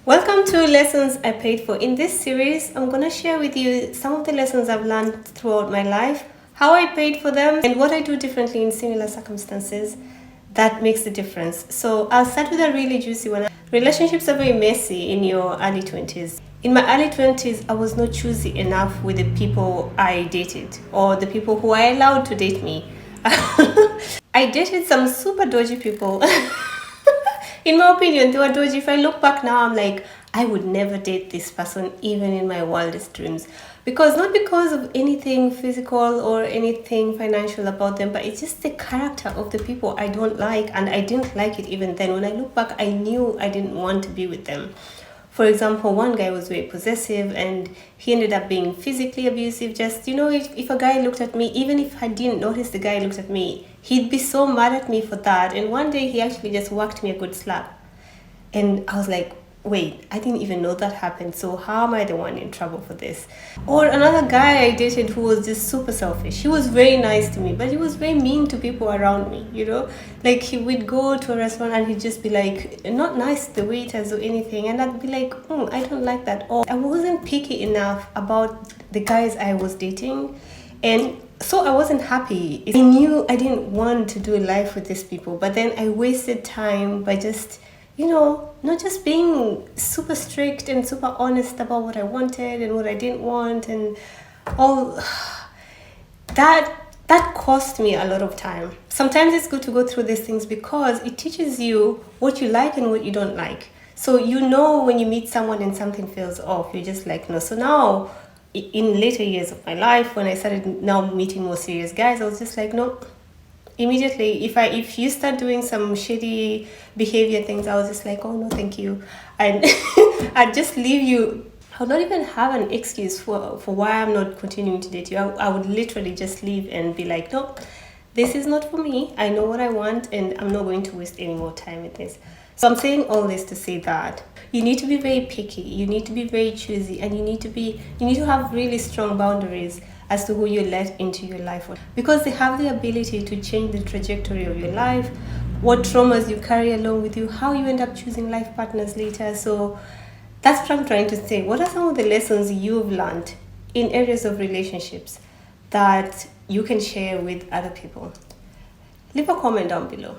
Welcome to Lessons I Paid For. In this series, I'm going to share with you some of the lessons I've learned throughout my life, how I paid for them, and what I do differently in similar circumstances that makes the difference. So I'll start with a really juicy one. Relationships are very messy in your early 20s. In my early 20s, I was not choosy enough with the people I dated or the people who I allowed to date me. I dated some super dodgy people. In my opinion, they were dodgy. If I look back now, I'm like, I would never date this person, even in my wildest dreams. Not because of anything physical or anything financial about them, but it's just the character of the people I don't like, and I didn't like it even then. When I look back, I knew I didn't want to be with them. For example, one guy was very possessive and he ended up being physically abusive. Just, if a guy looked at me, even if I didn't notice the guy looked at me, he'd be so mad at me for that. And one day he actually just whacked me a good slap. And I was like, wait, I didn't even know that happened. So how am I the one in trouble for this? Or another guy I dated who was just super selfish. He was very nice to me, but he was very mean to people around me. Like he would go to a restaurant and he'd just be like, not nice to the waiters or anything. And I'd be like, I don't like that. Or I wasn't picky enough about the guys I was dating. And so I wasn't happy. I knew I didn't want to do life with these people, but then I wasted time by just not just being super strict and super honest about what I wanted and what I didn't want, and all that cost me a lot of time. Sometimes it's good to go through these things because it teaches you what you like and what you don't like. So when you meet someone and something feels off, you're just like, no. So now, in later years of my life, when I started now meeting more serious guys, I was just like, no. Immediately, if you start doing some shitty behavior things, I was just like, oh no, thank you, and I'd just leave you. I'll not even have an excuse for why I'm not continuing to date you. I would literally just leave and be like, no, this is not for me. I know what I want, and I'm not going to waste any more time with this. So I'm saying all this to say that you need to be very picky, you need to be very choosy, and you need to have really strong boundaries as to who you let into your life, because they have the ability to change the trajectory of your life, what traumas you carry along with you, how you end up choosing life partners later. So that's what I'm trying to say. What are some of the lessons you've learned in areas of relationships that you can share with other people? Leave a comment down below.